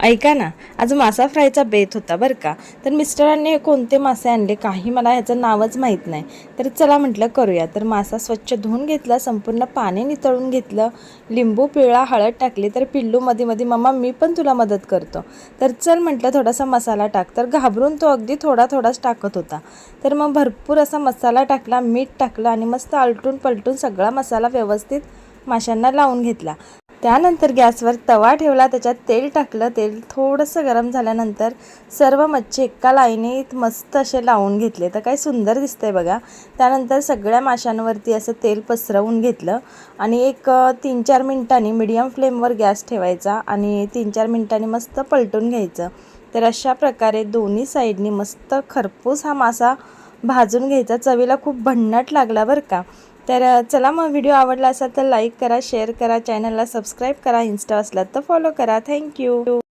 ऐका ना, आज मासा फ्रायचा बेत होता बरं का. तर मिस्टरांनी कोणते मासे आणले काही मला ह्याचं नावच माहीत नाही. तर चला म्हटलं करूया. तर मासा स्वच्छ धुवून घेतला, संपूर्ण पाणी नितळून घेतलं, लिंबू पिळला, हळद टाकली. तर पिल्लू मध्ये मध्ये मम्मा मी पण तुला मदत करतो. तर चल म्हटलं थोडासा मसाला टाक. तर घाबरून तो अगदी थोडा थोडाच टाकत होता. तर मग भरपूर असा मसाला टाकला, मीठ टाकलं आणि मस्त आलटून पलटून सगळा मसाला व्यवस्थित माशांना लावून घेतला. त्यानंतर गॅसवर तवा ठेवला, त्याच्यात तेल टाकलं. तेल थोडंसं गरम झाल्यानंतर सर्व मच्छी एका लाईनीत मस्त असे लावून घेतले. तर काय सुंदर दिसतंय बघा. त्यानंतर सगळ्या माशांवरती असं तेल पसरवून घेतलं आणि एक 3-4 मिनिटांनी मीडियम फ्लेमवर गॅस ठेवायचा आणि 3-4 मिनिटांनी मस्त पलटून घ्यायचं. तर अशा प्रकारे दोन्ही साईडनी मस्त खरपूस हा मासा भाजून घ्यायचा. चवीला खूप भन्नाट लागला बरं का. तर चला मग व्हिडिओ आवडला असेल तर लाईक करा, शेअर करा, चॅनलला सबस्क्राईब करा, इन्स्टा असला तर फॉलो करा. थँक्यू.